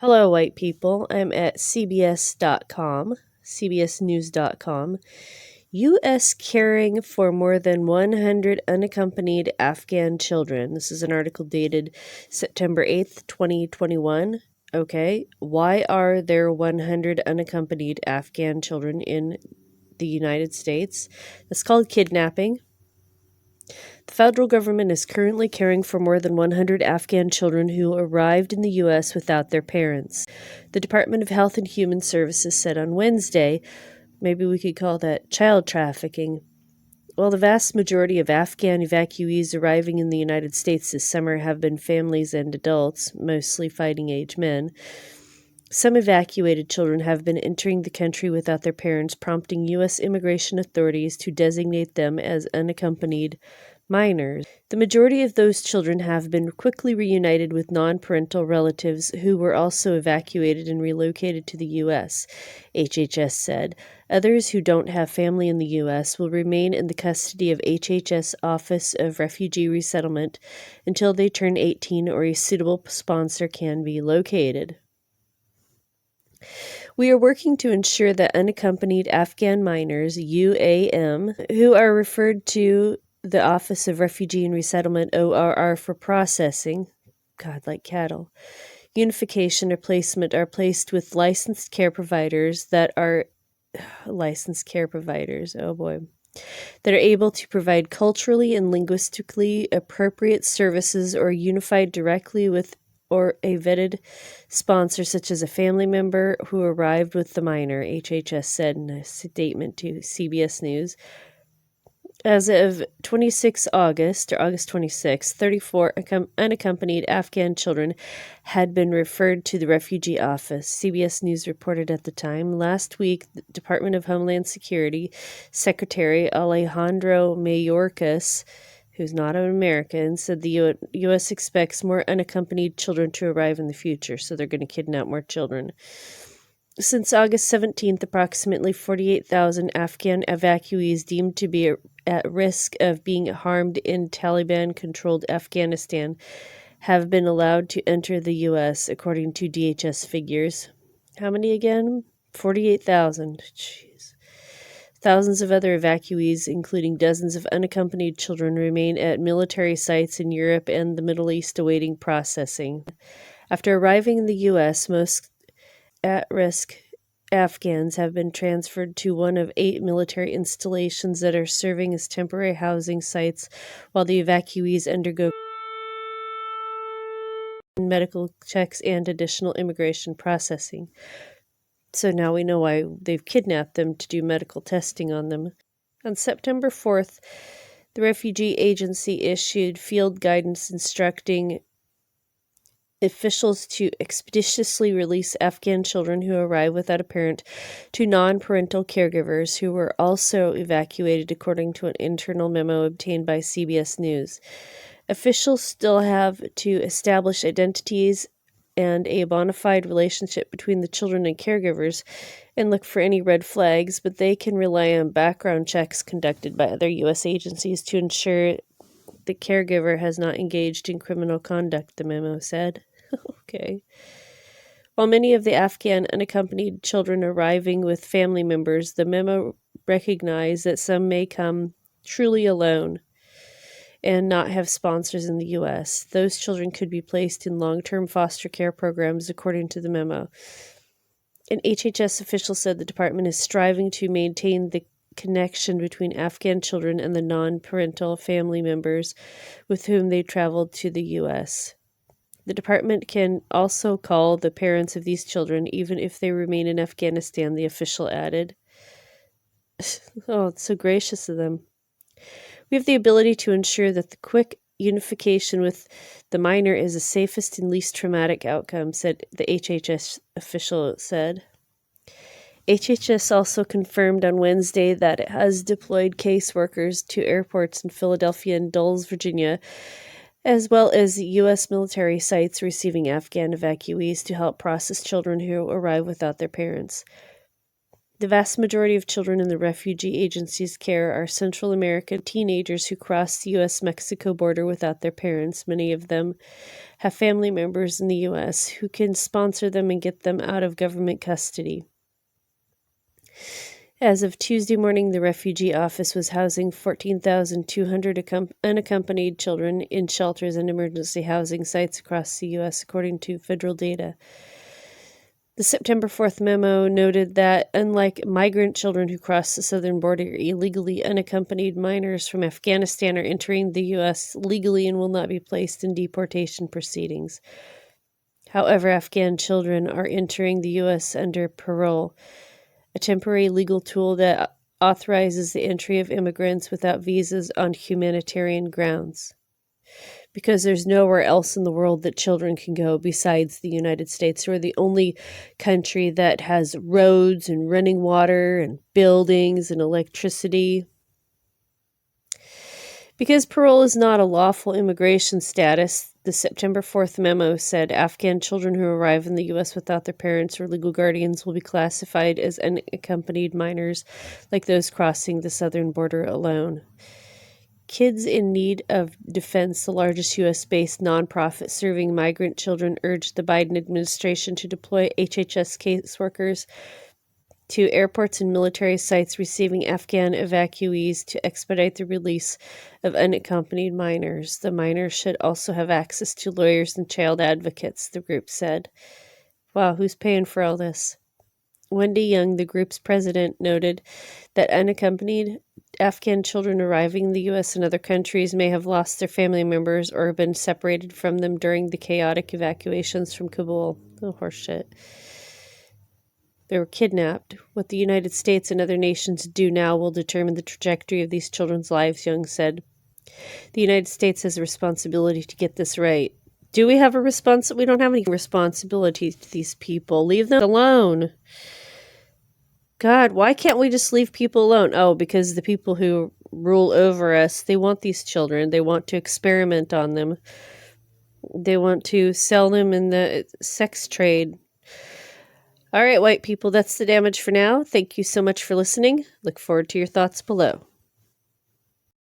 Hello, white people. I'm at CBS.com, CBSNews.com. U.S. caring for more than 100 unaccompanied Afghan children. This is an article dated September 8th, 2021. Okay, why are there 100 unaccompanied Afghan children in the United States? That's called kidnapping. The federal government is currently caring for more than 100 Afghan children who arrived in the U.S. without their parents. The Department of Health and Human Services said on Wednesday, maybe we could call that child trafficking. While the vast majority of Afghan evacuees arriving in the United States this summer have been families and adults, mostly fighting-age men, some evacuated children have been entering the country without their parents, prompting U.S. immigration authorities to designate them as unaccompanied minors. The majority of those children have been quickly reunited with non-parental relatives who were also evacuated and relocated to the U.S., HHS said. Others who don't have family in the U.S. will remain in the custody of HHS Office of Refugee Resettlement until they turn 18 or a suitable sponsor can be located. We are working to ensure that unaccompanied Afghan minors, UAM, who are referred to the Office of Refugee and Resettlement, ORR, for processing, God, like cattle, unification or placement, are placed with licensed care providers that are able to provide culturally and linguistically appropriate services or unified directly with or a vetted sponsor such as a family member who arrived with the minor, HHS said in a statement to CBS News. As of 26 August, or August 26, 34 unaccompanied Afghan children had been referred to the refugee office, CBS News reported at the time. Last week, the Department of Homeland Security Secretary Alejandro Mayorkas, who's not an American, said the U.S. expects more unaccompanied children to arrive in the future, so they're going to kidnap more children. Since August 17th, approximately 48,000 Afghan evacuees deemed to be at risk of being harmed in Taliban-controlled Afghanistan have been allowed to enter the U.S., according to DHS figures. How many again? 48,000. Jeez. Thousands of other evacuees, including dozens of unaccompanied children, remain at military sites in Europe and the Middle East awaiting processing. After arriving in the U.S., most at-risk Afghans have been transferred to one of 8 military installations that are serving as temporary housing sites while the evacuees undergo medical checks and additional immigration processing. So now we know why they've kidnapped them, to do medical testing on them. On September 4th, the Refugee Agency issued field guidance instructing officials to expeditiously release Afghan children who arrive without a parent to non-parental caregivers who were also evacuated, according to an internal memo obtained by CBS News. Officials still have to establish identities and a bona fide relationship between the children and caregivers and look for any red flags, but they can rely on background checks conducted by other U.S. agencies to ensure the caregiver has not engaged in criminal conduct, the memo said. Okay. While many of the Afghan unaccompanied children arriving with family members, the memo recognized that some may come truly alone and not have sponsors in the U.S. Those children could be placed in long-term foster care programs, according to the memo. An HHS official said the department is striving to maintain the connection between Afghan children and the non-parental family members with whom they traveled to the U.S. The department can also call the parents of these children even if they remain in Afghanistan, the official added. Oh, it's so gracious of them. We have the ability to ensure that the quick unification with the minor is the safest and least traumatic outcome, said the HHS official said. HHS also confirmed on Wednesday that it has deployed caseworkers to airports in Philadelphia and Dulles, Virginia, as well as U.S. military sites receiving Afghan evacuees to help process children who arrive without their parents. The vast majority of children in the refugee agency's care are Central American teenagers who cross the U.S.-Mexico border without their parents. Many of them have family members in the U.S. who can sponsor them and get them out of government custody. As of Tuesday morning, the refugee office was housing 14,200 unaccompanied children in shelters and emergency housing sites across the U.S., according to federal data. The September 4th memo noted that, unlike migrant children who cross the southern border illegally, unaccompanied minors from Afghanistan are entering the U.S. legally and will not be placed in deportation proceedings. However, Afghan children are entering the U.S. under parole, a temporary legal tool that authorizes the entry of immigrants without visas on humanitarian grounds. Because there's nowhere else in the world that children can go besides the United States. We're the only country that has roads and running water and buildings and electricity. Because parole is not a lawful immigration status, the September 4th memo said Afghan children who arrive in the U.S. without their parents or legal guardians will be classified as unaccompanied minors, like those crossing the southern border alone. Kids in Need of Defense, the largest U.S.-based nonprofit serving migrant children, urged the Biden administration to deploy HHS caseworkers to airports and military sites receiving Afghan evacuees to expedite the release of unaccompanied minors. The minors should also have access to lawyers and child advocates, the group said. Wow, who's paying for all this? Wendy Young, the group's president, noted that unaccompanied Afghan children arriving in the U.S. and other countries may have lost their family members or been separated from them during the chaotic evacuations from Kabul. Oh, horseshit. They were kidnapped. What the United States and other nations do now will determine the trajectory of these children's lives, Young said. The United States has a responsibility to get this right. Do we have a responsibility? We don't have any responsibility to these people. Leave them alone. God, why can't we just leave people alone? Oh, because the people who rule over us, they want these children. They want to experiment on them. They want to sell them in the sex trade. All right, white people, that's the damage for now. Thank you so much for listening. Look forward to your thoughts below.